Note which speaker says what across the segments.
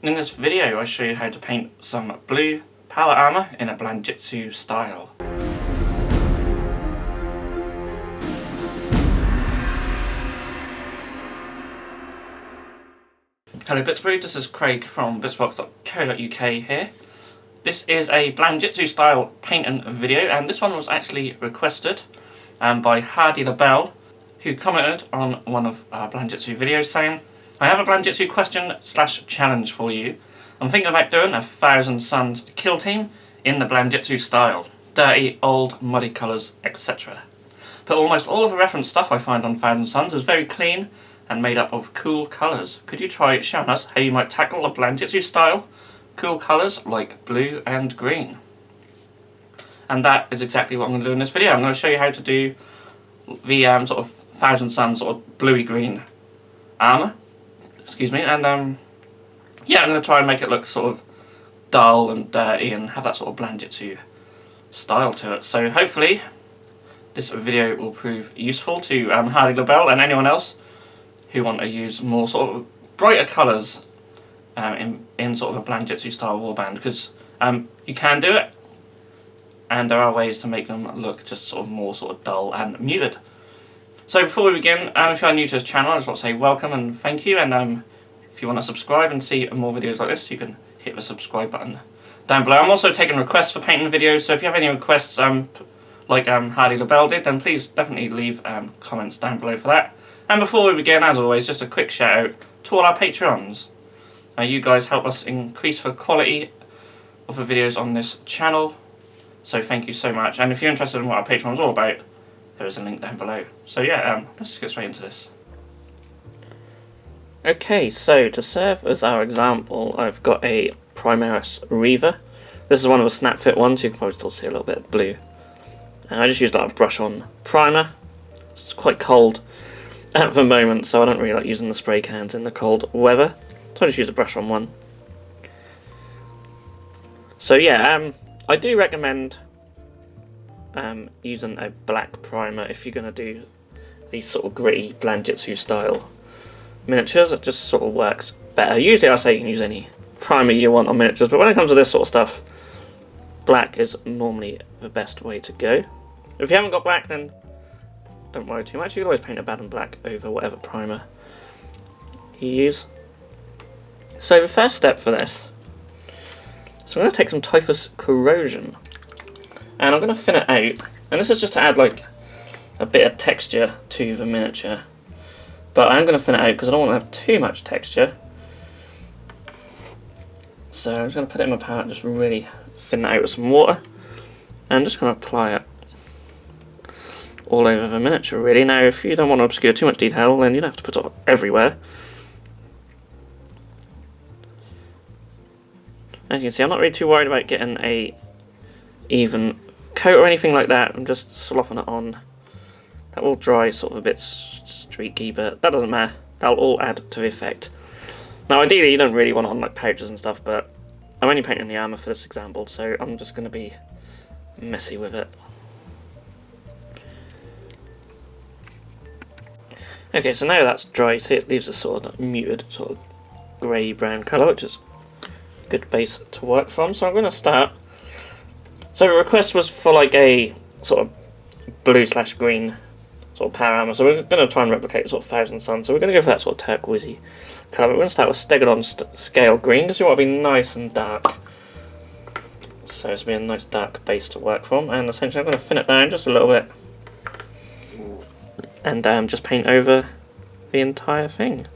Speaker 1: In this video I show you how to paint some blue power armor in a Blanchitsu style. Hello Bitzbox, this is Craig from Bitzbox.co.uk here. This is a Blanchitsu style painting video, and this one was actually requested by Hardy LaBelle, who commented on one of our Blanchitsu videos saying, I have a Blanchitsu question/challenge for you. I'm thinking about doing a 1000 Suns kill team in the Blanchitsu style. Dirty, old, muddy colours, etc. But almost all of the reference stuff I find on 1000 Suns is very clean and made up of cool colours. Could you try showing us how you might tackle a Blanchitsu style cool colours like blue and green? And that is exactly what I'm going to do in this video. I'm going to show you how to do the sort of 1000 Suns sort of bluey green armour. Excuse me, and yeah, I'm going to try and make it look sort of dull and dirty and have that sort of Blanchitsu style to it. So hopefully this video will prove useful to Hardy LaBelle and anyone else who want to use more sort of brighter colours in sort of a Blanchitsu style warband, because you can do it, and there are ways to make them look just sort of more sort of dull and muted. So before we begin, if you are new to this channel, I just want to say welcome and thank you, and if you want to subscribe and see more videos like this, you can hit the subscribe button down below. I'm also taking requests for painting videos, so if you have any requests like Hardy LaBelle did, then please definitely leave comments down below for that. And before we begin, as always, just a quick shout out to all our Patreons. You guys help us increase the quality of the videos on this channel, so thank you so much. And if you're interested in what our Patreon is all about, there is a link down below. So yeah, let's just get straight into this. Okay, so to serve as our example, I've got a Primaris Reaver. This is one of the snap fit ones, you can probably still see a little bit of blue. And I just used like a brush on primer. It's quite cold at the moment, so I don't really like using the spray cans in the cold weather. So I just use a brush on one. So yeah, I do recommend using a black primer if you're going to do these sort of gritty Blanchitsu style miniatures. It just sort of works better. Usually I say you can use any primer you want on miniatures, but when it comes to this sort of stuff, black is normally the best way to go. If you haven't got black, then don't worry too much. You can always paint a bad and black over whatever primer you use. So the first step for this, so I'm going to take some Typhus Corrosion, and I'm going to thin it out, and this is just to add like a bit of texture to the miniature, but I'm going to thin it out because I don't want to have too much texture. So I'm just going to put it in my palette and just really thin it out with some water, and I'm just going to apply it all over the miniature really. Now if you don't want to obscure too much detail, then you don't have to put it everywhere. As you can see, I'm not really too worried about getting a even coat or anything like that. I'm just slopping it on. That will dry sort of a bit streaky, but that doesn't matter. That'll all add to the effect. Now ideally you don't really want it on like pouches and stuff, but I'm only painting the armour for this example, so I'm just going to be messy with it. Okay, so now that's dry, see it leaves a sort of muted sort of grey brown colour, which is a good base to work from. So I'm going to start. So the request was for like a sort of blue/green sort of power armour, so we're going to try and replicate sort of 1000 Suns. So we're going to go for that sort of turquoisey colour. We're going to start with Stegodon Scale Green because we want to be nice and dark. So it's going to be a nice dark base to work from, and essentially I'm going to thin it down just a little bit and just paint over the entire thing.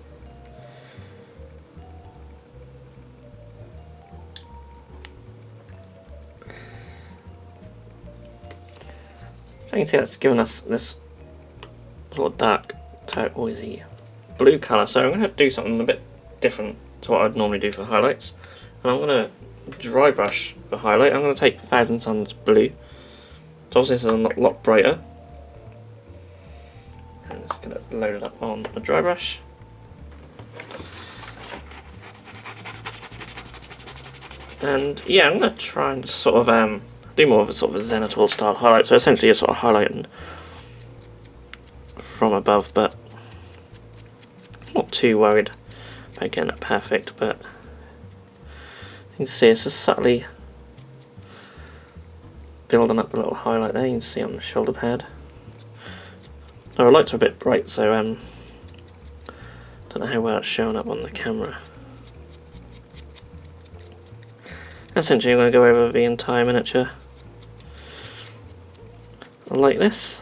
Speaker 1: So you can see that's given us this sort of dark turquoisey blue colour. So I'm going to do something a bit different to what I'd normally do for highlights, and I'm going to dry brush the highlight. I'm going to take 1000 Suns blue. So obviously this is a lot brighter. I'm just going to load it up on a dry brush. And yeah, I'm going to try and sort of do more of a sort of a zenithal style highlight. So essentially you're sort of highlighting from above, but not too worried about getting it perfect, but You can see it's just subtly building up a little highlight there. You can see on the shoulder pad. Oh, the lights are a bit bright, so don't know how well it's showing up on the camera. Essentially, I'm going to go over the entire miniature like this.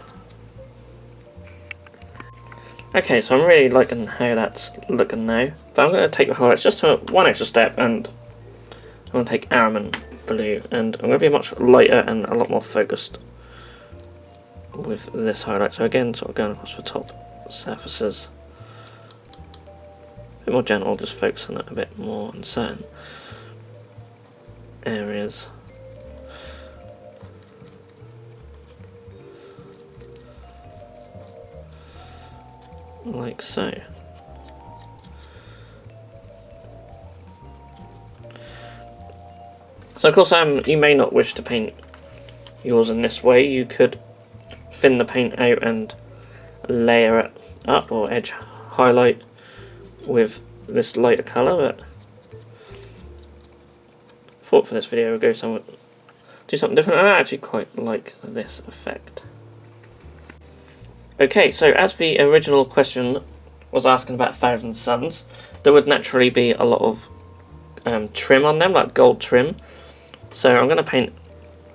Speaker 1: Okay, so I'm really liking how that's looking now, but I'm going to take the highlights just to one extra step, and I'm going to take Armour blue, and I'm going to be much lighter and a lot more focused with this highlight. So again, sort of going across the top surfaces, a bit more gentle, just focusing it a bit more on certain areas. Like so. So of course you may not wish to paint yours in this way. You could thin the paint out and layer it up, or edge highlight with this lighter colour, but I thought for this video we'd do something different, and I actually quite like this effect. Okay, so as the original question was asking about 1000 Suns, there would naturally be a lot of trim on them, like gold trim. So I'm going to paint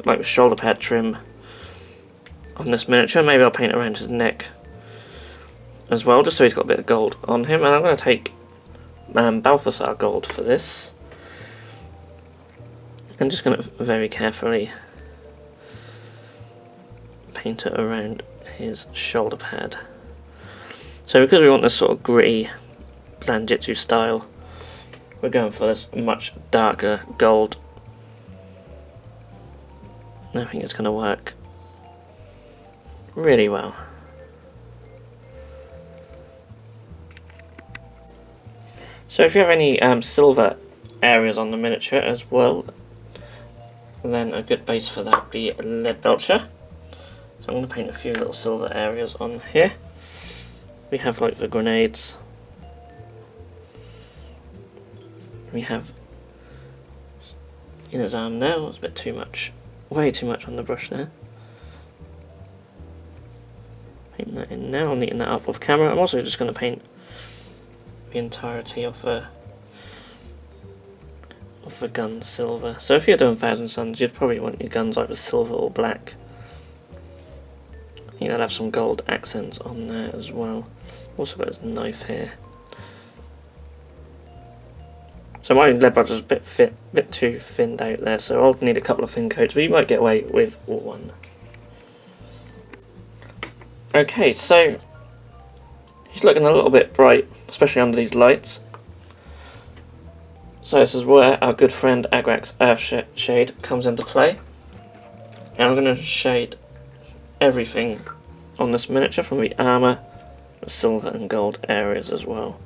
Speaker 1: like the shoulder pad trim on this miniature. Maybe I'll paint around his neck as well, just so he's got a bit of gold on him. And I'm going to take Balthasar gold for this. I'm just going to very carefully paint it around his shoulder pad. So because we want this sort of gritty Blanchitsu style, we're going for this much darker gold. And I think it's going to work really well. So if you have any silver areas on the miniature as well, then a good base for that would be lead belcher. So I'm going to paint a few little silver areas on here. We have like the grenades. We have in his arm now. It's a bit too much, way too much on the brush there. Paint that in now. I'll neaten that up off camera. I'm also just going to paint the entirety of the gun silver. So if you're doing 1000 Suns, you'd probably want your guns either silver or black. I think they'll have some gold accents on there as well. Also got his knife here. So my lead brush is a bit too thinned out there, so I'll need a couple of thin coats, but you might get away with one. Okay, so he's looking a little bit bright, especially under these lights. So this is where our good friend Agrax Earth Shade comes into play. And I'm going to shade everything on this miniature, from the armour, the silver and gold areas as well.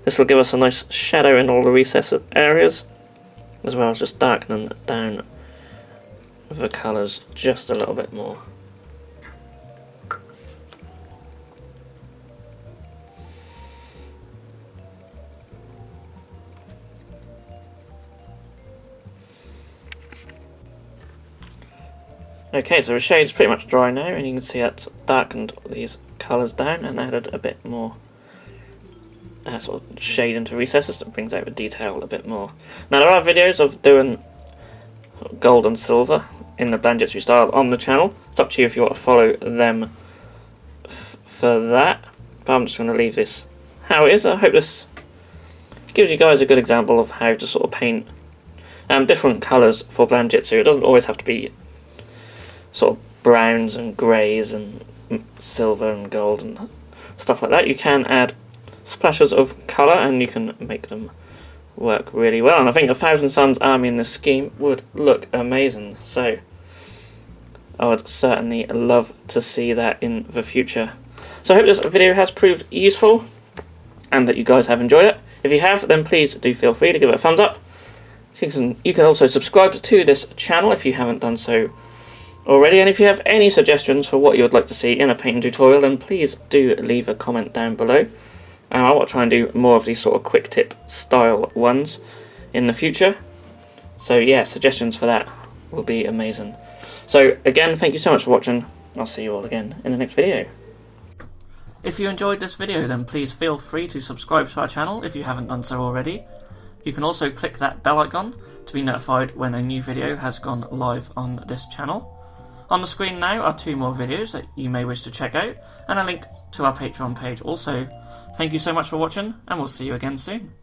Speaker 1: This will give us a nice shadow in all the recessed areas, as well as just darkening down the colours just a little bit more. Okay, so the shade's pretty much dry now, and you can see that's darkened these colours down and added a bit more sort of shade into recesses that brings out the detail a bit more. Now there are videos of doing gold and silver in the Blanchitsu style on the channel. It's up to you if you want to follow them for that, but I'm just going to leave this how it is. I hope this gives you guys a good example of how to sort of paint different colours for Blanchitsu. It doesn't always have to be sort of browns and greys and silver and gold and stuff like that. You can add splashes of colour and you can make them work really well, and I think a 1000 Suns army in this scheme would look amazing, so I would certainly love to see that in the future. So I hope this video has proved useful and that you guys have enjoyed it. If you have, then please do feel free to give it a thumbs up. You can also subscribe to this channel if you haven't done so already, and if you have any suggestions for what you would like to see in a painting tutorial, then please do leave a comment down below. I want to try and do more of these sort of quick tip style ones in the future. So yeah, suggestions for that will be amazing. So again, thank you so much for watching. I'll see you all again in the next video. If you enjoyed this video, then please feel free to subscribe to our channel if you haven't done so already. You can also click that bell icon to be notified when a new video has gone live on this channel. On the screen now are 2 more videos that you may wish to check out, and a link to our Patreon page also. Thank you so much for watching, and we'll see you again soon.